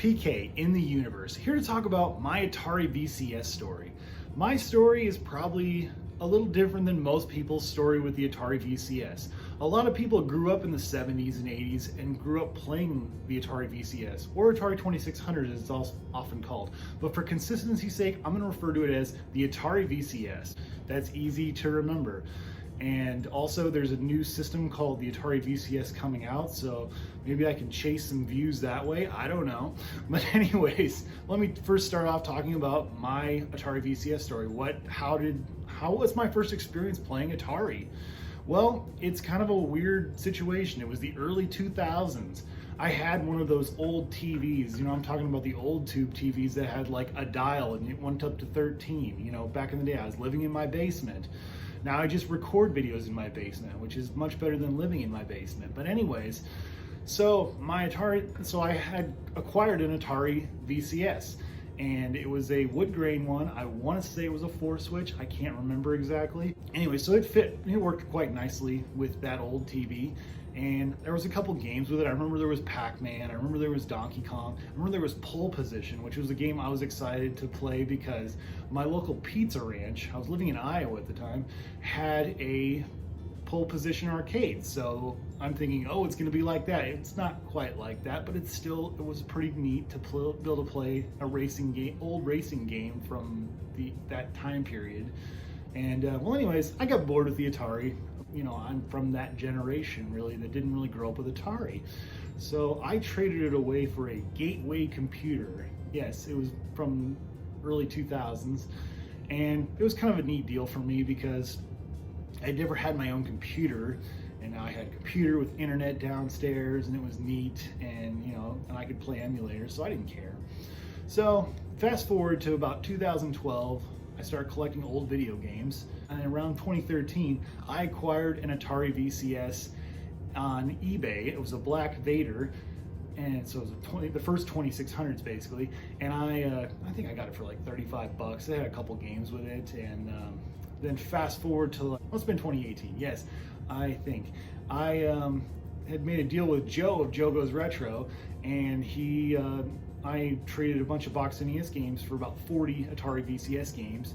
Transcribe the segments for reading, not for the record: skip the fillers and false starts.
PK in the universe, here to talk about my Atari VCS story. My story is probably a little different than most people's story with the Atari VCS. A lot of people grew up in the 70s and 80s and grew up playing the Atari VCS, or Atari 2600 as it's often called. But for consistency's sake, I'm going to refer to it as the Atari VCS. That's easy to remember. And also there's a new system called the Atari VCS coming out, so maybe I can chase some views that way, I don't know. But anyways, let me first start off talking about my Atari VCS story. How was my first experience playing Atari? Well, it's kind of a weird situation. It was the early 2000s. I had one of those old TVs, I'm talking about the old tube TVs that had like a dial and it went up to 13. Back in the day I was living in my basement. Now I just record videos in my basement, which is much better than living in my basement. But anyways, so I had acquired an Atari VCS, and it was a wood grain one. I want to say it was a 4-switch. I can't remember exactly. Anyway, so it worked quite nicely with that old TV. And there was a couple games with it. I remember there was Pac-Man, I remember there was Donkey Kong, I remember there was Pole Position, which was a game I was excited to play because my local pizza ranch, I was living in Iowa at the time, had a Pole Position arcade. So I'm thinking, oh, it's gonna be like that. It's not quite like that, but it was pretty neat to be able to play a old racing game from that time period. And well, anyways, I got bored with the Atari. I'm from that generation really that didn't really grow up with Atari. So I traded it away for a Gateway computer. Yes, it was from early 2000s. And it was kind of a neat deal for me because I'd never had my own computer. And now I had a computer with internet downstairs and it was neat, and and I could play emulators, so I didn't care. So fast forward to about 2012, I started collecting old video games, and around 2013 I acquired an Atari VCS on eBay. It was a Black Vader, and so it was the first 2600s basically, and I think I got it for like 35 bucks. They had a couple games with it, and then fast forward to, it's been 2018, yes, I think. I had made a deal with Joe of Joe Goes Retro, and I traded a bunch of Box NES games for about 40 Atari VCS games.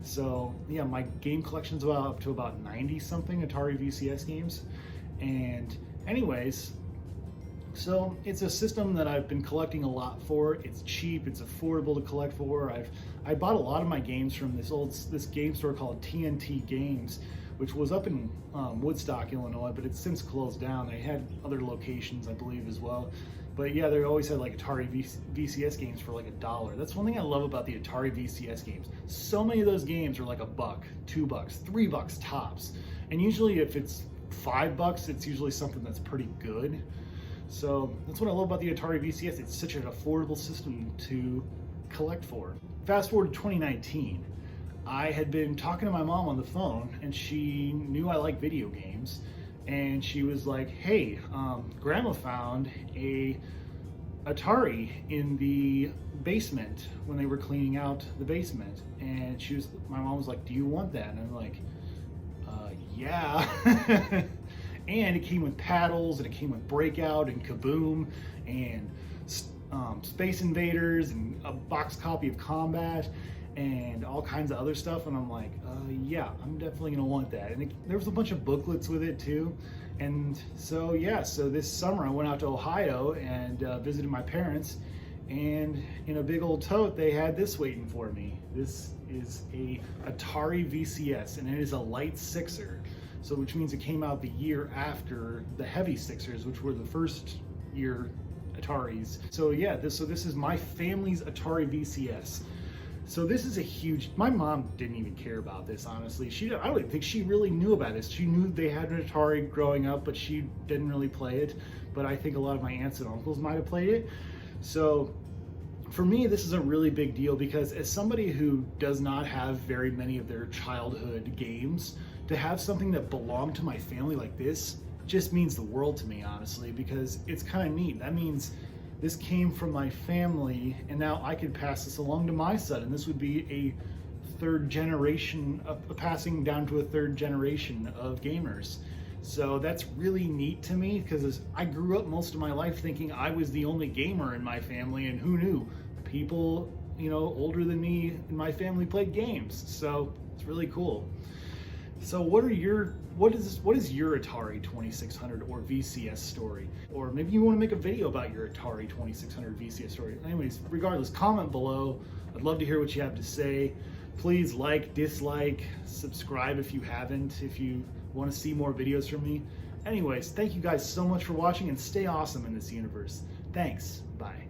So yeah, my game collection's up to about 90 something Atari VCS games. And anyways, so it's a system that I've been collecting a lot for. It's cheap, it's affordable to collect for. I bought a lot of my games from this game store called TNT Games, which was up in Woodstock, Illinois, but it's since closed down. They had other locations, I believe, as well. But yeah, they always had like Atari VCS games for like $1. That's one thing I love about the Atari VCS games. So many of those games are like $1, $2, $3 tops. And usually if it's $5, it's usually something that's pretty good. So that's what I love about the Atari VCS. It's such an affordable system to collect for. Fast forward to 2019. I had been talking to my mom on the phone, and she knew I like video games. And she was like, hey, Grandma found a Atari in the basement when they were cleaning out the basement. And my mom was like, do you want that? And I'm like, yeah. And it came with paddles, and it came with Breakout and Kaboom and Space Invaders and a box copy of Combat and all kinds of other stuff. And I'm like, yeah, I'm definitely gonna want that. And there was a bunch of booklets with it too. And so yeah, so this summer I went out to Ohio and visited my parents, and in a big old tote they had this waiting for me. This is a Atari VCS, and it is a light sixer, so which means it came out the year after the heavy sixers, which were the first year Ataris. So yeah, this is my family's Atari VCS. So this is my mom didn't even care about this, honestly. I don't think she really knew about this. She knew they had an Atari growing up, but she didn't really play it. But I think a lot of my aunts and uncles might have played it. So for me, this is a really big deal because as somebody who does not have very many of their childhood games, to have something that belonged to my family like this just means the world to me, honestly, because it's kind of neat. That means this came from my family, and now I could pass this along to my son, and this would be a third generation, passing down to a third generation of gamers. So that's really neat to me because I grew up most of my life thinking I was the only gamer in my family, and who knew? People, older than me in my family played games. So it's really cool. So what is your Atari 2600 or VCS story? Or maybe you want to make a video about your Atari 2600 VCS story. Anyways, regardless, comment below. I'd love to hear what you have to say. Please like, dislike, subscribe if you haven't, if you want to see more videos from me. Anyways, thank you guys so much for watching, and stay awesome in this universe. Thanks. Bye.